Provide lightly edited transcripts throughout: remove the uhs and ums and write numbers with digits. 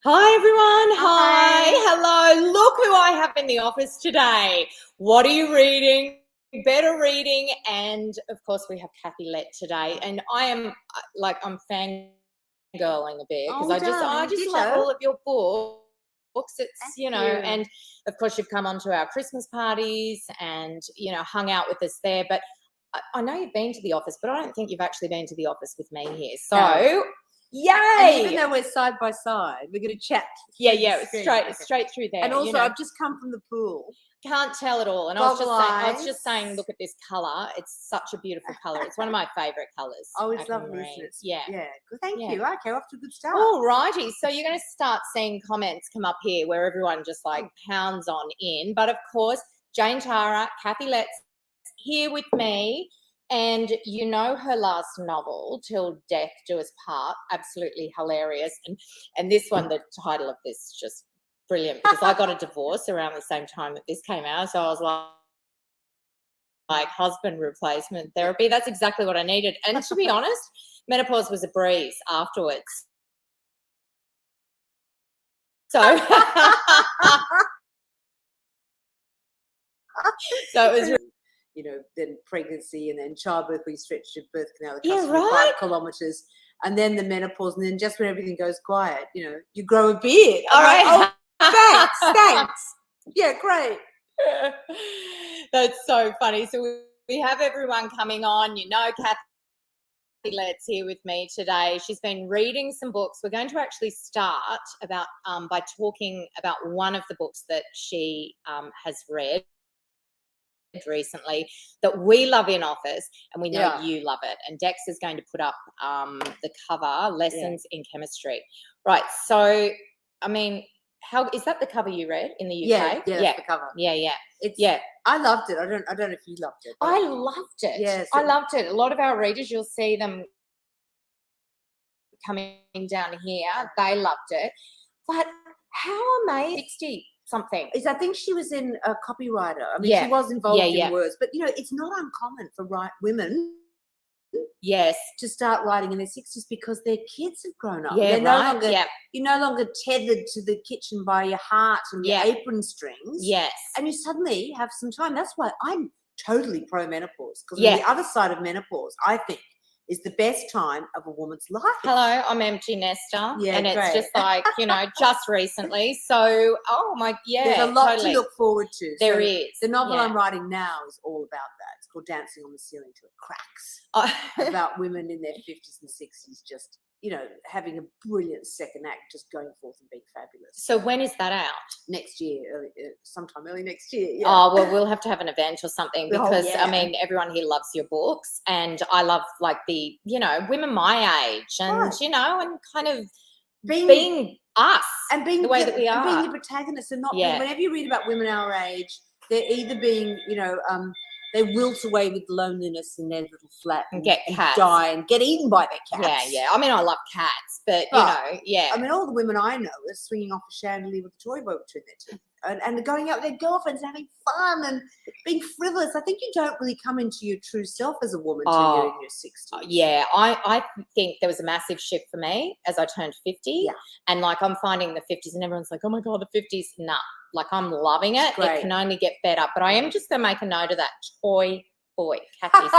Hi, everyone. Hi. Hello. Look who I have in the office today. What are you reading? Better reading. And, of course, we have Kathy Lette today. And I am, I'm fangirling a bit because I just love all of your books. It's, Thank you know, you. and, of course, you've come onto our Christmas parties and, hung out with us there. But I know you've been to the office, but I don't think you've actually been to the office with me here. So... No. Yay! And even though we're side by side, we're going to chat. Yeah, straight through there. And also, I've just come from the pool. Can't tell it all. And I was just saying, look at this colour. It's such a beautiful colour. It's one of my favourite colours. Oh, it's lovely, isn't it? Yeah. Good. Thank you. Okay, off to a good start. All righty. So you're going to start seeing comments come up here where everyone just pounds on in. But of course, Jane Tara, Kathy Lette's here with me. And her last novel, Till Death Do Us Part, absolutely hilarious. And this one, the title of this, just brilliant because I got a divorce around the same time that this came out. So I was like husband replacement therapy. That's exactly what I needed. And to be honest, menopause was a breeze afterwards. So, it was then pregnancy and then childbirth, we stretched your birth canal right? 5 kilometres, and then the menopause, and then just when everything goes quiet, you grow a beard. All right. Thanks. Yeah, great. That's so funny. So we have everyone coming on. Kathy Lette's here with me today. She's been reading some books. We're going to actually start by talking about one of the books that she has read recently that we love in office, and we know you love it. And Dex is going to put up the cover, Lessons in Chemistry. Right. So, I mean, how is that the cover you read in the UK? Yeah, that's the cover. Yeah. I loved it. I don't know if you loved it. I loved it. Yes, I loved it. A lot of our readers, you'll see them coming down here. They loved it. But how amazing! 60-something. I think she was a copywriter. I mean, she was involved in words, but it's not uncommon for women. Yes, to start writing in their 60s because their kids have grown up. Yeah, You're no longer tethered to the kitchen by your heart and your apron strings. Yes. And you suddenly have some time. That's why I'm totally pro-menopause, because on the other side of menopause, I think, is the best time of a woman's life. Hello, I'm empty nester. Yeah, and it's great. just just recently. So, there's a lot to look forward to. There is. The novel I'm writing now is all about that. It's called Dancing on the Ceiling Till It Cracks. About women in their 50s and 60s just, having a brilliant second act, just going forth and being fabulous. So when is that out? Next year, sometime early next year. Yeah. Oh, well, we'll have to have an event or something because, I mean, everyone here loves your books, and I love, the, women my age and, and kind of being us and being the way that we are. And being the protagonists and not being, whenever you read about women our age, they're either being, they wilt away with loneliness in their little flat and get cats, die and get eaten by their cats. Yeah. I mean, I love cats, but I mean, all the women I know are swinging off a chandelier with a toy boat between their teeth and going out with their girlfriends, having fun and being frivolous. I think you don't really come into your true self as a woman until you're in your 60s. Yeah, I think there was a massive shift for me as I turned 50. Yeah. And I'm finding the 50s, and everyone's like, oh my God, the 50s. Nah. I'm loving it. It can only get better. But I am just going to make a note of that. Toy boy, Kathy said.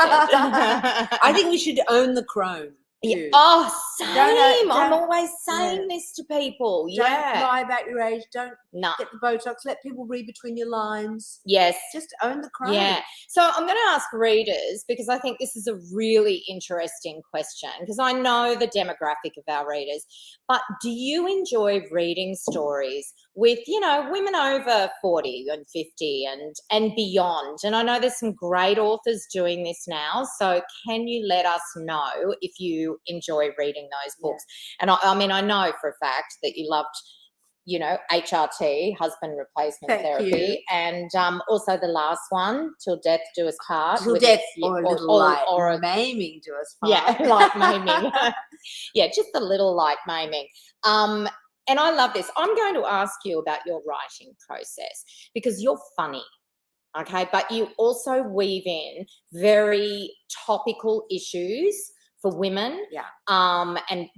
I think we should own the crone. Yeah. Oh, same. I'm always saying this to people. Don't lie about your age. Don't get the Botox. Let people read between your lines. Yes. Just own the crone. Yeah. So I'm going to ask readers, because I think this is a really interesting question, because I know the demographic of our readers. But do you enjoy reading stories with, women over 40 and 50 and beyond? And I know there's some great authors doing this now. So can you let us know if you enjoy reading those books? And I mean, I know for a fact that you loved, HRT, husband replacement therapy, and also the last one, Till Death Do Us Part. Till death or a little light maiming do us part. Yeah, light maiming. Just a little light maiming. And I love this. I'm going to ask you about your writing process, because you're funny. Okay, but you also weave in very topical issues for women, Yeah. and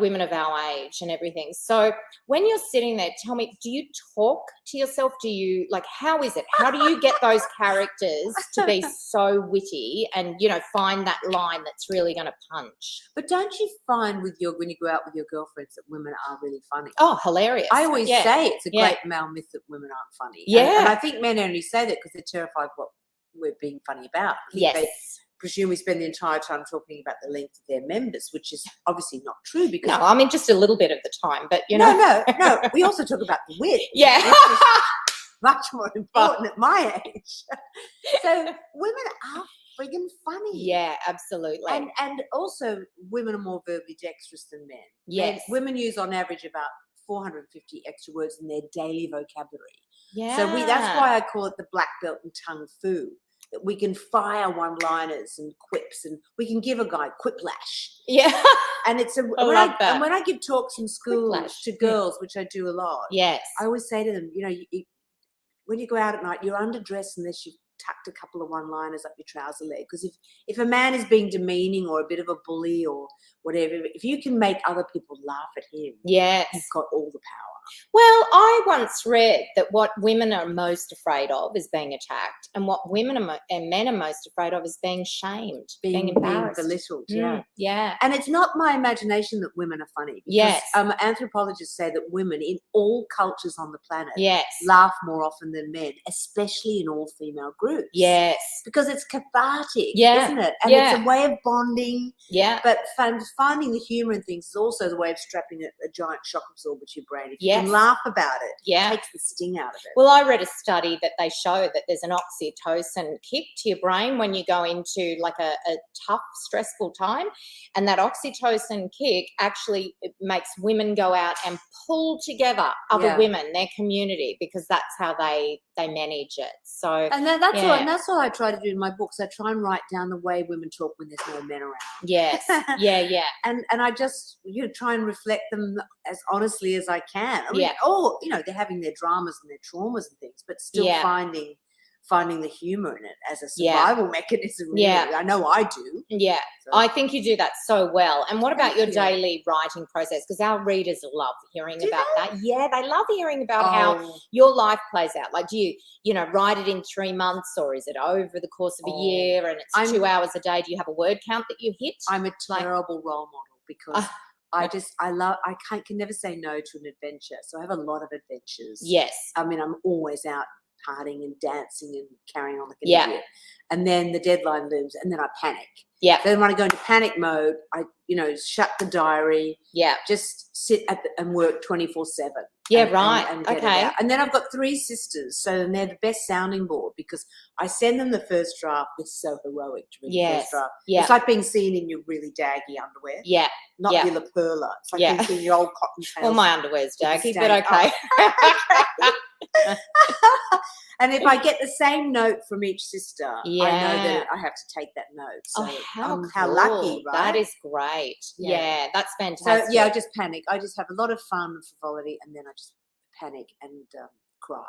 women of our age and everything. So when you're sitting there, tell me, do you talk to yourself? Do you how is it? How do you get those characters to be so witty and find that line that's really going to punch? But don't you find when you go out with your girlfriends that women are really funny? Oh, hilarious! I always Yeah. say it's a Yeah. great male myth that women aren't funny. Yeah. And I think men only say that because they're terrified what we're being funny about. I think Yes. they presume we spend the entire time talking about the length of their members, which is obviously not true. Because No, I mean just a little bit of the time, but No. We also talk about the width. Yeah. Which is much more important at my age. So women are friggin' funny. Yeah, absolutely. And also women are more verbally dexterous than men. Yes. Women use on average about 450 extra words in their daily vocabulary. Yeah. So that's why I call it the black belt in tongue foo. That we can fire one-liners and quips, and we can give a guy quiplash. Yeah. And it's I love that. And when I give talks in schools Quiplash. to girls, which I do a lot, Yes. I always say to them, when you go out at night, you're underdressed unless you've tucked a couple of one-liners up your trouser leg. Because if a man is being demeaning or a bit of a bully or whatever, if you can make other people laugh at him, Yes. you've got all the power. Well, I once read that what women are most afraid of is being attacked, and what women and men are most afraid of is being shamed, being embarrassed, belittled. Yeah. Yeah. And it's not my imagination that women are funny. Because, Yes. Anthropologists say that women in all cultures on the planet Yes. laugh more often than men, especially in all female groups. Yes. Because it's cathartic, Yeah. isn't it? And Yeah. it's a way of bonding. Yeah. But finding the humour in things is also the way of strapping a giant shock absorber to your brain. If you Yes. can laugh about it, Yeah. it takes the sting out of it. Well, I read a study that they show that there's an oxytocin kick to your brain when you go into like a tough, stressful time. And that oxytocin kick actually makes women go out and pull together other women, their community, because that's how they manage it. So and that's what I try to do in my books. I try and write down the way women talk when there's no men around. Yes. Yeah. And I just try and reflect them as honestly as I can. I mean, Yeah. they're having their dramas and their traumas and things, but still finding the humor in it as a survival mechanism. Really. Yeah. I know I do. Yeah. So. I think you do that so well. And what about Thank your you. daily writing process? Because our readers love hearing Do about they? that. Yeah, they love hearing about how your life plays out. Like, do you write it in 3 months, or is it over the course of a year and it's 2 hours a day? Do you have a word count that you hit? I'm a terrible role model because I can never say no to an adventure. So I have a lot of adventures. Yes. I mean, I'm always out partying and dancing and carrying on like an Yeah. idiot. And then the deadline looms and then I panic. Yeah. Then when I go into panic mode, I, shut the diary. Yeah. Just sit and work 24/7. Yeah, and, right. And get it Okay. out. And then I've got 3 sisters, so they're the best sounding board because I send them the first draft. It's so heroic to read the first draft. Yeah. It's like being seen in your really daggy underwear. Yeah. Not your La Perla. It's like being seen in your old cotton tails. Well, my underwear's daggy, but stain. okay. And if I get the same note from each sister, I know Yeah. that I have to take that note. So how how lucky, cool. right? That is great. Yeah. Yeah, that's So fantastic. I just panic. I just have a lot of fun and frivolity, and then I just panic and cry.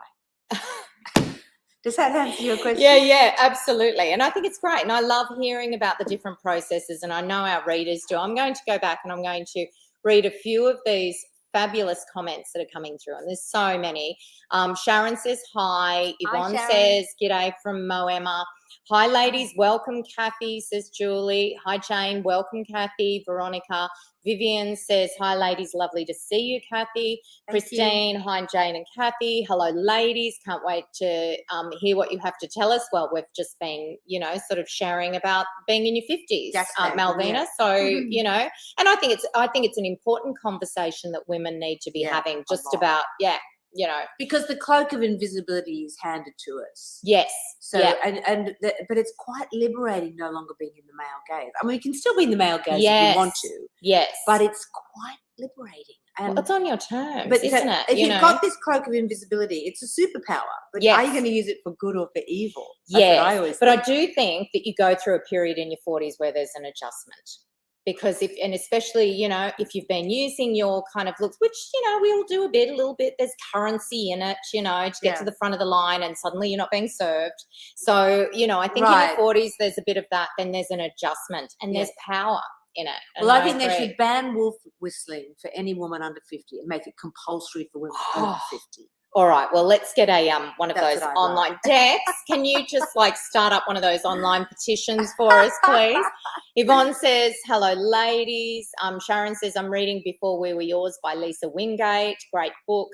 Does that answer your question? Yeah, absolutely. And I think it's great. And I love hearing about the different processes, and I know our readers do. I'm going to go back and I'm going to read a few of these fabulous comments that are coming through, and there's so many. Sharon says hi. Yvonne says g'day from Moema. Hi ladies, welcome Kathy, says Julie. Hi Jane, welcome Kathy. Veronica. Vivian says hi ladies, lovely to see you Kathy. Christine, hi Jane and Kathy. Hello ladies, can't wait to hear what you have to tell us. Well, we've just been sort of sharing about being in your 50s, Malvina. So and I think it's an important conversation that women need to be having, just about because the cloak of invisibility is handed to us. Yes. So but it's quite liberating no longer being in the male gaze. I mean, we can still be in the male gaze if you want to. Yes. But it's quite liberating. And it's on your terms, but isn't it? If you've got this cloak of invisibility, it's a superpower. But are you going to use it for good or for evil? That's what I always think. I do think that you go through a period in your 40s where there's an adjustment. because and especially, if you've been using your kind of looks, which, we all do a little bit, there's currency in it, to get to the front of the line and suddenly you're not being served. So, I think in your 40s, there's a bit of that, then there's an adjustment and there's power in it. Well, I think they should ban wolf whistling for any woman under 50 and make it compulsory for women over 50. All right. Well, let's get a one of those online decks. Can you just start up one of those online petitions for us, please? Yvonne says, "Hello, ladies." Sharon says, "I'm reading Before We Were Yours by Lisa Wingate. Great book."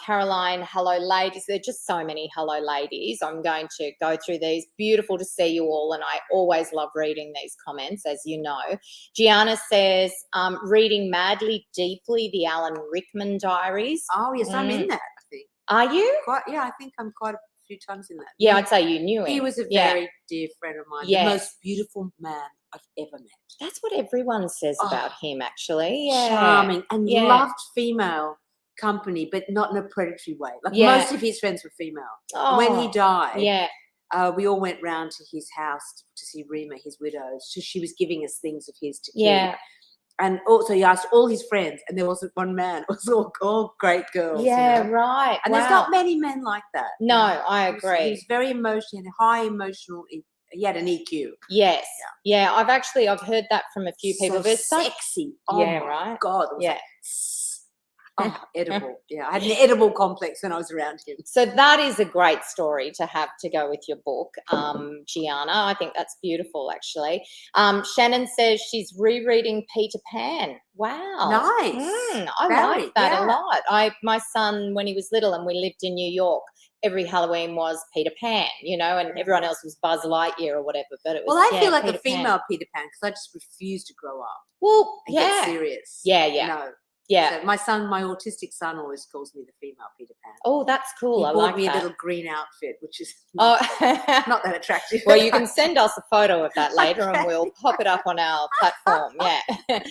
Caroline, "Hello, ladies." There are just so many hello, ladies. I'm going to go through these. Beautiful to see you all, and I always love reading these comments, as you know. Gianna says, "Reading madly, deeply the Alan Rickman diaries." Oh, yes, I'm in that. Are you? Yeah, I think I'm quite a few times in that. Yeah, I'd say you knew him. He was a very dear friend of mine. The most beautiful man I've ever met. That's what everyone says about him, actually. Yeah. Charming and loved female company, but not in a predatory way. Most of his friends were female. And when he died, we all went round to his house to see Rima, his widow. So she was giving us things of his to keep. And also he asked all his friends, and there wasn't one man. It was all great girls. Yeah, right. And there's not many men like that. No, I agree. He was very emotional, high emotional. He had an EQ. Yes. Yeah, I've heard that from a few people. So sexy. Oh my God. It was edible. Yeah, I had an edible complex when I was around him. So that is a great story to have to go with your book, Gianna. I think that's beautiful, actually. Shannon says she's rereading Peter Pan. Wow. Nice. I like that a lot. My son, when he was little and we lived in New York, every Halloween was Peter Pan, and everyone else was Buzz Lightyear or whatever. But it was, I feel like Peter a female Pan. Peter Pan, because I just refuse to grow up. Well, and get serious. Yeah. No. Yeah. So my autistic son always calls me the female Peter Pan. Oh, that's cool. He bought me a little green outfit, which is not that attractive. Well, you can send us a photo of that later and we'll pop it up on our platform. Yeah.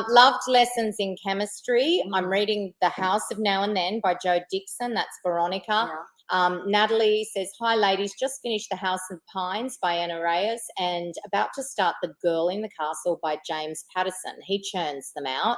Loved Lessons in Chemistry. I'm reading The House of Now and Then by Jo Dixon. That's Veronica. Natalie says, "Hi, ladies. Just finished The House of Pines by Anna Reyes and about to start The Girl in the Castle by James Patterson. He churns them out."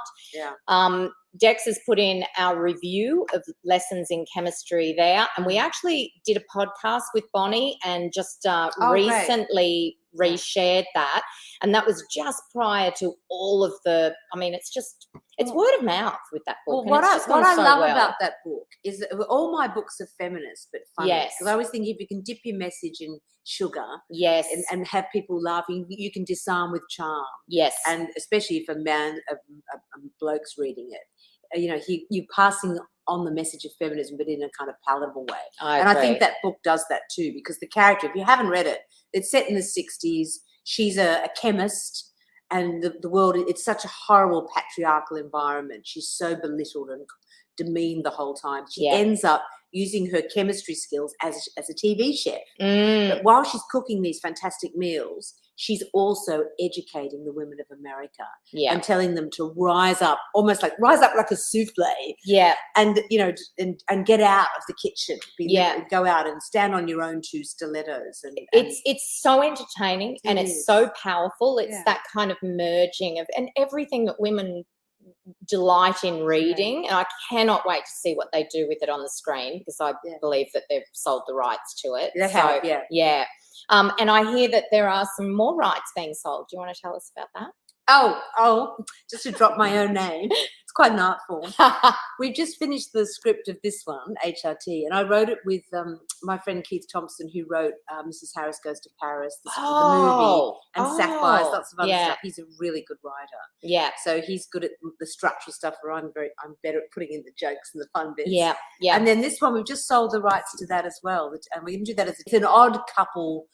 Dex has put in our review of Lessons in Chemistry there, and we actually did a podcast with Bonnie and just recently reshared that, and that was just prior to all of the. I mean, it's word of mouth with that book. Well, what I love about that book is that all my books are feminist but funny. Yes, because I always think if you can dip your message in sugar, and have people laughing, you can disarm with charm. Yes, and especially if a bloke's reading it. You're passing on the message of feminism, but in a kind of palatable way. I think that book does that too, because the character, if you haven't read it, it's set in the 60s. She's a chemist, and the world, it's such a horrible patriarchal environment. She's so belittled and demeaned the whole time. She ends up using her chemistry skills as a TV chef. But while she's cooking these fantastic meals, she's also educating the women of America and telling them to rise up like a souffle. Yeah. And, and get out of the kitchen. Go out and stand on your own two stilettos. And it's so entertaining and it's so powerful. It's that kind of merging of, and everything that women delight in reading, and I cannot wait to see what they do with it on the screen, because I believe that they've sold the rights to it. And I hear that there are some more rights being sold. Do you want to tell us about that? Oh, just to drop my own name. It's quite an art form. We've just finished the script of this one, HRT, and I wrote it with my friend Keith Thompson, who wrote Mrs. Harris Goes to Paris, the movie, and Sapphires, lots of other stuff. He's a really good writer. Yeah. So he's good at the structural stuff, where I'm better at putting in the jokes and the fun bits. Yeah. Yeah. And then this one, we've just sold the rights to that as well, and we can do that it's an odd couple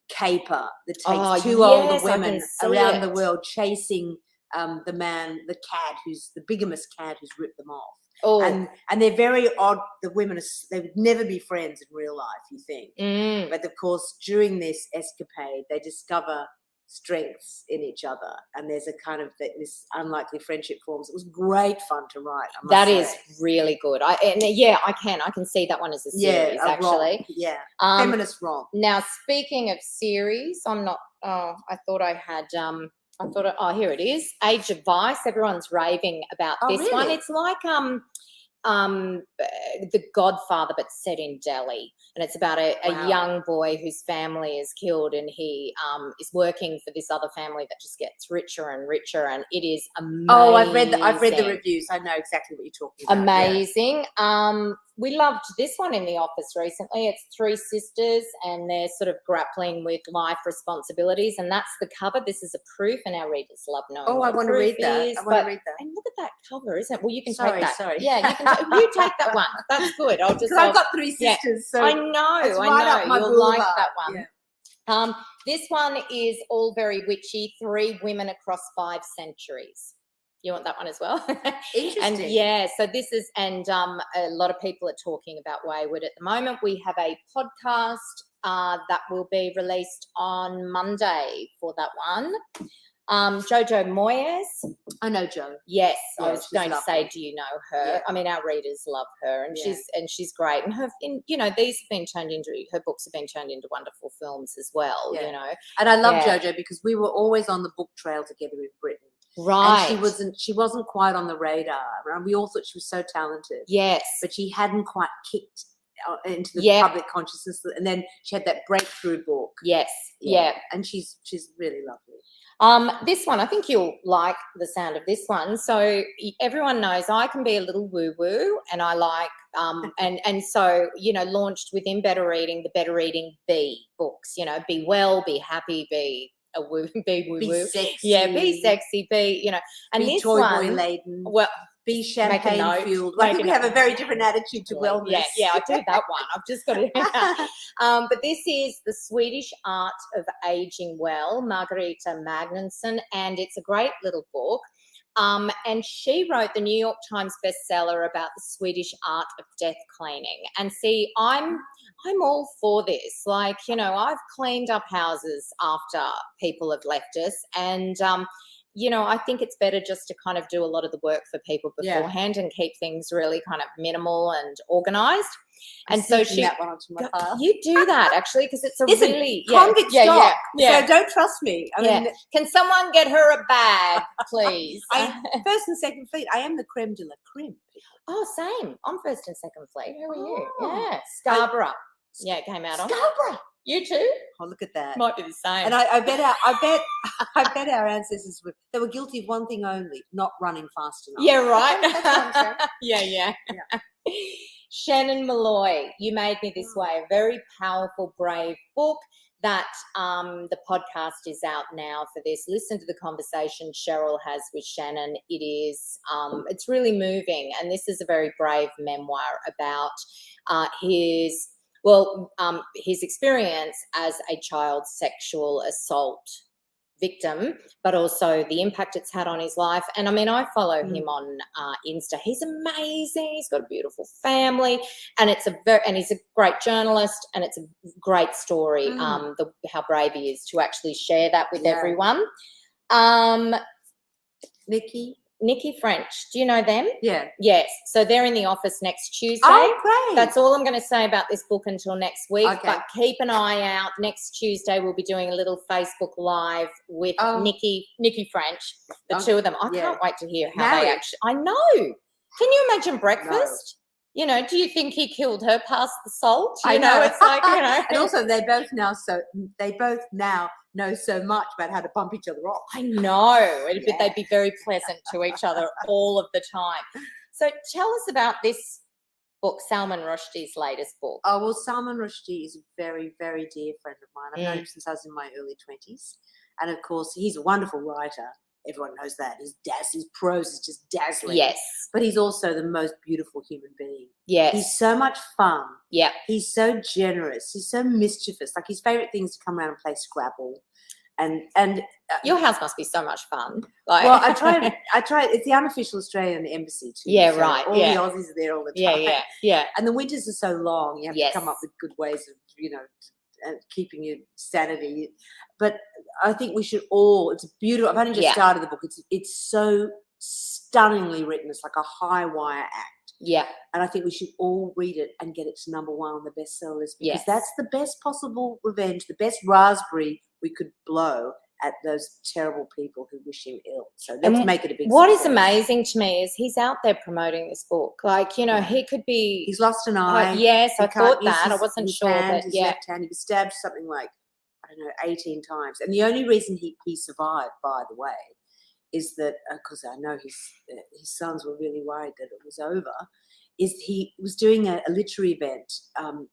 caper that takes two older women around the world chasing the cad who's the bigamous cad who's ripped them off. And they're very odd. The women they would never be friends in real life, you think. But of course, during this escapade, they discover strengths in each other, and there's a kind of this unlikely friendship forms. It was great fun to write. That is really good. I can see that one as a series, actually. Feminist romp. Now, speaking of series, I thought I had I thought, oh, here it is. Age of Vice. Everyone's raving about Oh, this one. really? It's like The Godfather, but set in Delhi, and it's about a Wow. young boy whose family is killed, and he is working for this other family that just gets richer and richer, and it is amazing. Oh, I've read the reviews. I know exactly what you're talking about. Amazing. We loved this one in the office recently. It's three sisters, and they're sort of grappling with life responsibilities, and that's the cover. This is a proof, and our readers love knowing. Oh, I want to read that. Is, I want to read that. And look at that cover, isn't it? Well, you can Sorry, take that. sorry. Yeah, you can. You take that one. That's good. I'll just. Because I've got three yeah. sisters, so I know. it's I right know. up my You'll boulevard. like that one. Yeah. This one is all very witchy. 3 women across 5 centuries. You want that one as well? Interesting. And yeah, so this is, and a lot of people are talking about Wayward at the moment. We have a podcast that will be released on Monday for that one. Jojo Moyes. I know Jo. Yes, Yeah, I was she's going to say, lovely. do you know her? Yeah. I mean, our readers love her, and Yeah. she's great. And these have been turned into, her books have been turned into wonderful films as well. Yeah. You know, And I love Yeah. Jojo because we were always on the book trail together in Britain. right? And she wasn't quite on the radar. And we all thought she was so talented. Yes, But she hadn't quite kicked into the Yeah. public consciousness. And then she had that breakthrough book. yes, yeah. And she's really lovely. This one, I think you'll like the sound of this one. So everyone knows I can be a little woo-woo, and I like, and so, launched within Better Reading, the Better Reading B books, be well, be happy, be a woo, be woo-woo. Be sexy. Yeah, be sexy, and be this toy one, boy laden. well, Be champagne note, fueled. make I think a we have a note. very different attitude to wellness. Yeah, I do that one. I've just got to. But this is The Swedish Art of Aging Well, Margareta Magnusson, and it's a great little book. And she wrote the New York Times bestseller about the Swedish art of death cleaning. And see, I'm all for this. Like, I've cleaned up houses after people have left us, and I think it's better just to kind of do a lot of the work for people beforehand and keep things really kind of minimal and organized. And so that one onto my pile. You do that actually, because it's a Listen, really convict stock. Yeah. So don't trust me. I mean, Can someone get her a bag, please? First and second fleet. I am the creme de la creme. Oh, same. I'm first and second fleet. Who are you? Oh. Yeah, Scarborough. Yeah, it came out on Scarborough. You too? Oh, look at that. Might be the same. And I bet our ancestors were guilty of one thing only: not running fast enough. Yeah, right. That's what I'm yeah. Shannon Malloy, You Made Me This Way, a very powerful, brave book that the podcast is out now for this. Listen to the conversation Cheryl has with Shannon. It is, it's really moving, and this is a very brave memoir about his experience as a child sexual assault victim, but also the impact it's had on his life. And I mean, I follow him on Insta. He's amazing. He's got a beautiful family, and he's a great journalist, and it's a great story. How brave he is to actually share that with everyone. Nikki French. Do you know them? Yeah. Yes. So they're in the office next Tuesday. Oh, great. That's all I'm going to say about this book until next week. Okay. But keep an eye out. Next Tuesday, we'll be doing a little Facebook Live with Nikki French, the two of them. I can't wait to hear how they actually. I know. Can you imagine breakfast? No. Do you think he killed her past the salt? I know. It's like, And also, they both now know so much about how to bump each other off. I know. But they'd be very pleasant to each other all of the time. So tell us about this book, Salman Rushdie's latest book. Oh, well, Salman Rushdie is a very, very dear friend of mine. I've known him since I was in my early 20s. And, of course, he's a wonderful writer. Everyone knows that. His prose is just dazzling. Yes. But he's also the most beautiful human being. Yes. He's so much fun. Yeah. He's so generous. He's so mischievous. Like, his favourite thing is to come around and play Scrabble. And your house must be so much fun. Well, I try. It's the unofficial Australian embassy too. Yeah, so right. All the Aussies are there all the time. Yeah. And the winters are so long. You have to come up with good ways of, keeping your sanity. But I think we should all. It's beautiful. I've only just started the book. It's so stunningly written. It's like a high wire act. Yeah. And I think we should all read it and get it to number 1 on the bestseller list, because that's the best possible revenge, the best raspberry we could blow at those terrible people who wish him ill. So let's make it a big What is success. amazing to me is he's out there promoting this book. Like, you know, he could be. He's lost an eye. Yes, He I can't thought use that. I his- wasn't his sure, hand, but his yeah. left hand. He was stabbed something like, I don't know, 18 times. And the only reason he survived, by the way, is that because I know his sons were really worried that it was over. Is he was doing a literary event. And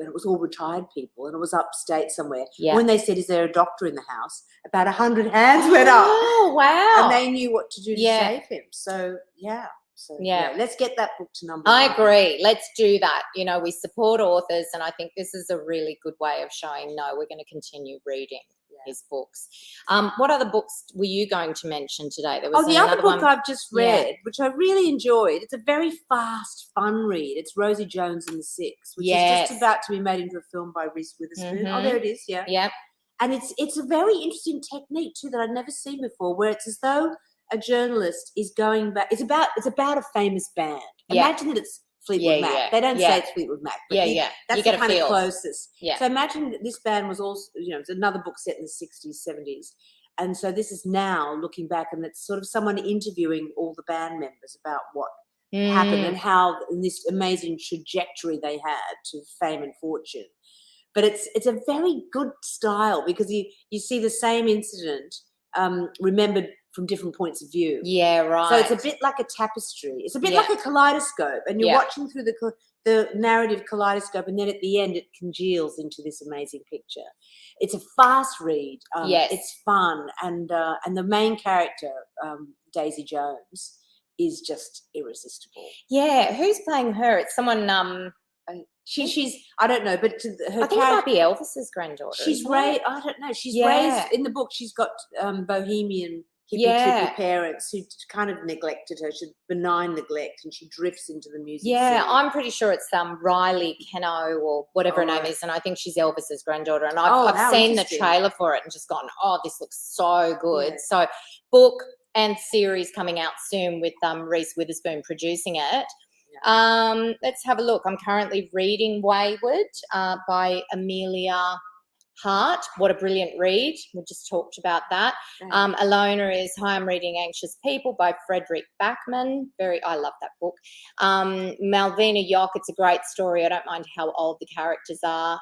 it was all retired people, and it was upstate somewhere. Yeah. When they said, "Is there a doctor in the house?" about 100 hands went up. Oh, wow. And they knew what to do to save him. So yeah. So Yeah. let's get that book to number I one. agree. Let's do that. You know, we support authors, and I think this is a really good way of showing, no, we're going to continue reading his books. What other books were you going to mention today? There was the other book one I've just read, which I really enjoyed. It's a very fast, fun read. It's Rosie Jones and the Six, which is just about to be made into a film by Reese Witherspoon. Oh, there it is. Yeah. Yep. And it's a very interesting technique too that I'd never seen before, where it's as though a journalist is going back. It's about a famous band. Imagine that it's Fleetwood Mac. They don't say it's Fleetwood Mac, but that's the kind of closest. Yeah. So imagine that this band was also, it's another book set in the 60s, 70s. And so this is now looking back, and it's sort of someone interviewing all the band members about what happened and how in this amazing trajectory they had to fame and fortune. But it's a very good style because you see the same incident remembered from different points of view. Yeah, right. So it's a bit like a tapestry. It's a bit like a kaleidoscope, and you're watching through the narrative kaleidoscope, and then at the end it congeals into this amazing picture. It's a fast read. It's fun, and the main character, Daisy Jones, is just irresistible. Yeah, who's playing her? It's someone. She's I don't know, but her I think it might be Elvis's granddaughter. She's raised. I don't know. She's raised in the book. She's got bohemian hippie parents who kind of neglected her. She's benign neglect, and she drifts into the music. Yeah, scene. I'm pretty sure it's Riley Keno or whatever her name is, and I think she's Elvis's granddaughter. And I've seen the trailer for it and just gone, oh, this looks so good. Yeah. So, book and series coming out soon with Reese Witherspoon producing it. Let's have a look. I'm currently reading Wayward by Amelia Hart. What a brilliant read. We just talked about that. Alona is Hi, I'm reading Anxious People by Frederick Backman. I love that book. Malvina Yock, it's a great story. I don't mind how old the characters are.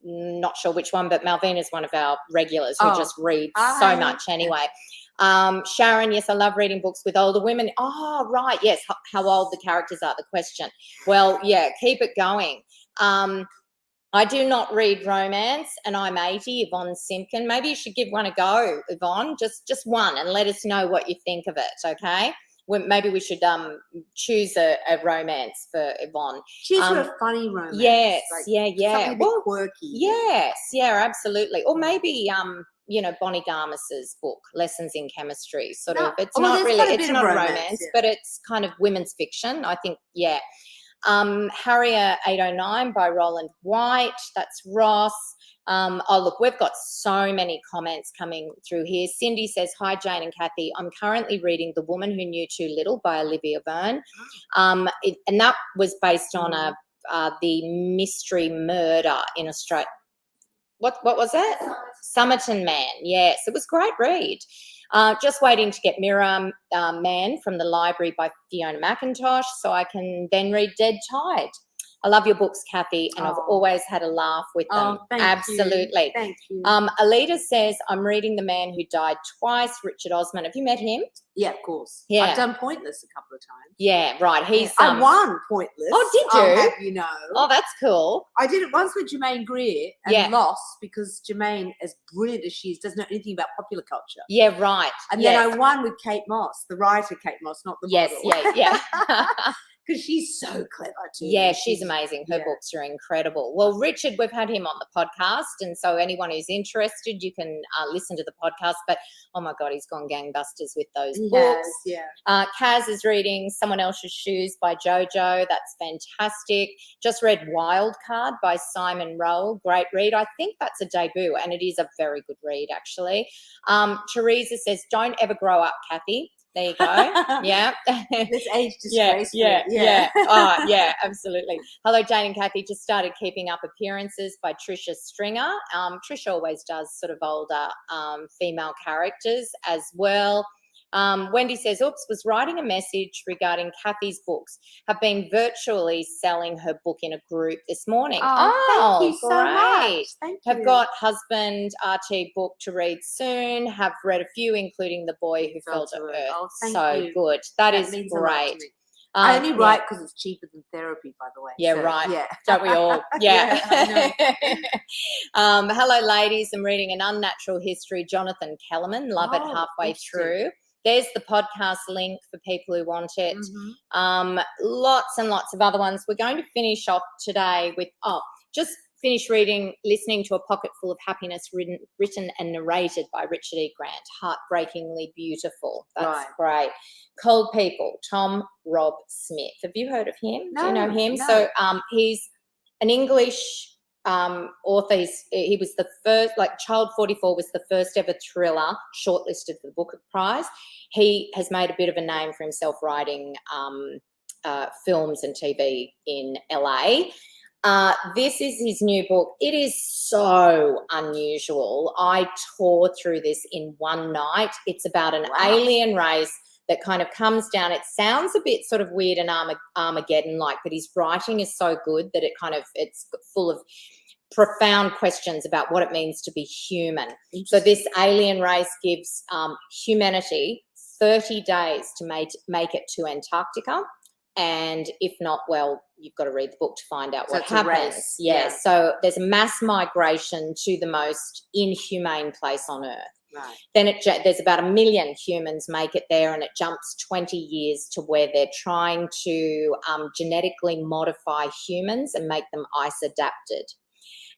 Not sure which one, but Malvina is one of our regulars who just reads so much anyway. Sharon, yes, I love reading books with older women. Oh, right, yes, how old the characters are, the question. Well, yeah, keep it going. I do not read romance, and I'm 80, Yvonne Simpkin. Maybe you should give one a go, Yvonne, just one, and let us know what you think of it, okay? Maybe we should choose a romance for Yvonne. Choose her a funny romance. Yes, something a bit quirky. Yes, absolutely. Or maybe Bonnie Garmus's book, Lessons in Chemistry. It's not a romance, but it's kind of women's fiction. I think, Harrier 809 by Roland White. That's Ross. Look, we've got so many comments coming through here. Cindy says, hi, Jane and Kathy. I'm currently reading The Woman Who Knew Too Little by Olivia Byrne. And that was based on the mystery murder in Australia. What was that? Somerton Man. Yes, it was a great read. Just waiting to get Mirror Man from the library by Fiona McIntosh so I can then read Dead Tide. I love your books, Kathy, and I've always had a laugh with them. Absolutely. Thank you. Alita says, I'm reading The Man Who Died Twice, Richard Osman. Have you met him? Yeah, of course. Yeah. I've done Pointless a couple of times. Yeah, right. I won Pointless. Oh, did you? I'll have you know. Oh, that's cool. I did it once with Germaine Greer and lost because Germaine, as brilliant as she is, doesn't know anything about popular culture. Yeah, right. And then I won with Kate Moss, the writer Kate Moss, not the model. Yeah. Because she's so clever too. Yeah, she's amazing. Her books are incredible. Well, Richard, we've had him on the podcast, and so anyone who's interested, you can listen to the podcast. But, oh, my God, he's gone gangbusters with those books. Yeah. Kaz is reading Someone Else's Shoes by Jojo. That's fantastic. Just read Wild Card by Simon Rowell. Great read. I think that's a debut, and it is a very good read, actually. Teresa says, don't ever grow up, Kathy. There you go. Yeah. This age Yeah, disgraceful. yeah. Oh, yeah, absolutely. Hello, Jane and Kathy. Just started Keeping Up Appearances by Trisha Stringer. Trisha always does sort of older female characters as well. Wendy says, oops, was writing a message regarding Kathy's books. Have been virtually selling her book in a group this morning. Oh, thank you so great. much. Thank you. Have got husband Archie book to read soon. Have read a few, including The Boy Who Fell to Earth. Oh, thank so you. good. That is means a lot to great. me. I only write because it's cheaper than therapy, by the way. Yeah, so, right. Yeah. Don't we all? Yeah. I know. Hello, ladies. I'm reading An Unnatural History, Jonathan Kellerman. Love it halfway through. There's the podcast link for people who want it. Lots and lots of other ones. We're going to finish off today with, just finish listening to A Pocket Full of Happiness, written and narrated by Richard E. Grant. Heartbreakingly beautiful. That's great. Cold People, Tom Rob Smith. Have you heard of him? Do you know him? No. So he's an English author. He was the first, like Child 44 was the first ever thriller shortlisted for the Booker Prize. He has made a bit of a name for himself writing films and TV in LA. This is his new book. It is so unusual. I tore through this in one night. It's about an alien race that kind of comes down. It sounds a bit sort of weird and Armageddon-like, but his writing is so good that it's full of profound questions about what it means to be human. So this alien race gives humanity 30 days to make it to Antarctica. And if not, well, you've got to read the book to find out what happens. Yeah. So there's a mass migration to the most inhumane place on Earth. Right. Then there's about 1 million humans make it there, and it jumps 20 years to where they're trying to genetically modify humans and make them ice adapted.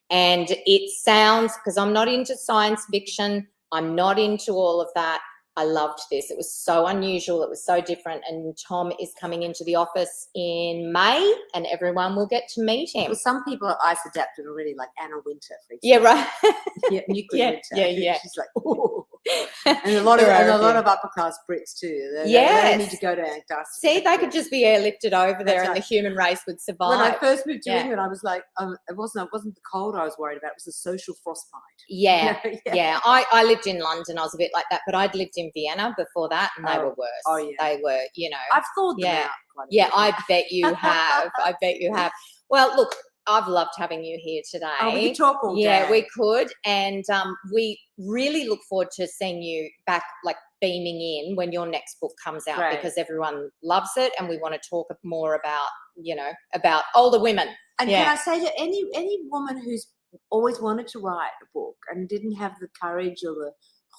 And it sounds, because I'm not into science fiction, I'm not into all of that. I loved this. It was so unusual. It was so different. And Tom is coming into the office in May, and everyone will get to meet him. Well, some people are ice adapted already, like Anna Winter, for example. Yeah, right. Nuclear Winter. Yeah. She's like, ooh. And a lot of upper class Brits too. They don't need to go to Antarctica. See, they could just be airlifted over there, and the human race would survive. When I first moved to England, I was like, it wasn't the cold I was worried about. It was the social frostbite. Yeah. I lived in London. I was a bit like that, but I'd lived in Vienna before that, and they were worse. Oh yeah, they were. I've thawed them out. Yeah, I bet you have. I bet you have. Well, look, I've loved having you here today. Oh, we could talk all day. Yeah, we could. And we really look forward to seeing you back, like beaming in when your next book comes out, because everyone loves it, and we want to talk more about older women. And can I say to any woman who's always wanted to write a book and didn't have the courage or the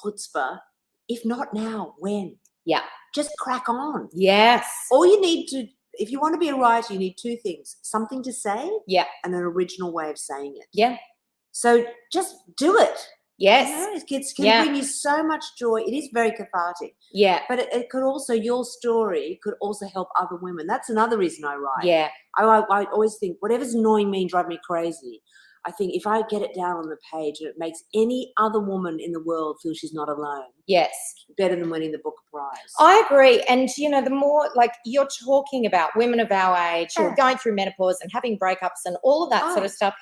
chutzpah, if not now, when? Yeah. Just crack on. Yes. All you need to, if you want to be a writer, you need two things: something to say, and an original way of saying it. Yeah. So just do it. Yes. It can bring you so much joy. It is very cathartic. Yeah. But it could also, your story could also help other women. That's another reason I write. Yeah. I always think whatever's annoying me and driving me crazy, I think if I get it down on the page and it makes any other woman in the world feel she's not alone. Yes. Better than winning the Booker Prize. I agree. And, the more, like, you're talking about women of our age who are going through menopause and having breakups and all of that sort of stuff.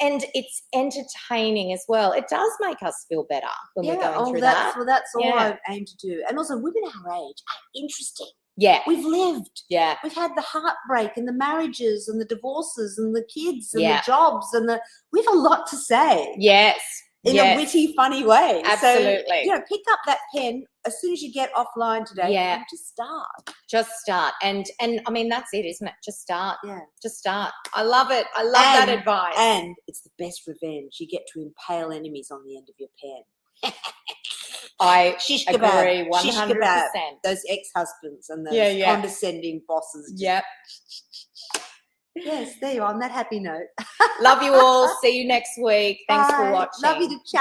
And it's entertaining as well. It does make us feel better when we're going through that. Well, that's all I aim to do. And also, women our age are interesting. Yeah. We've lived. Yeah. We've had the heartbreak and the marriages and the divorces and the kids and the jobs and we have a lot to say. Yes. In a witty, funny way. Absolutely. So, pick up that pen as soon as you get offline today and just start. Just start. And I mean, that's it, isn't it? Just start. Yeah. Just start. I love it. I love that advice. And it's the best revenge. You get to impale enemies on the end of your pen. I agree 100%. Those ex-husbands and those condescending bosses. Yep. Yes, there you are on that happy note. Love you all. See you next week. Thanks for watching. Love you to chat.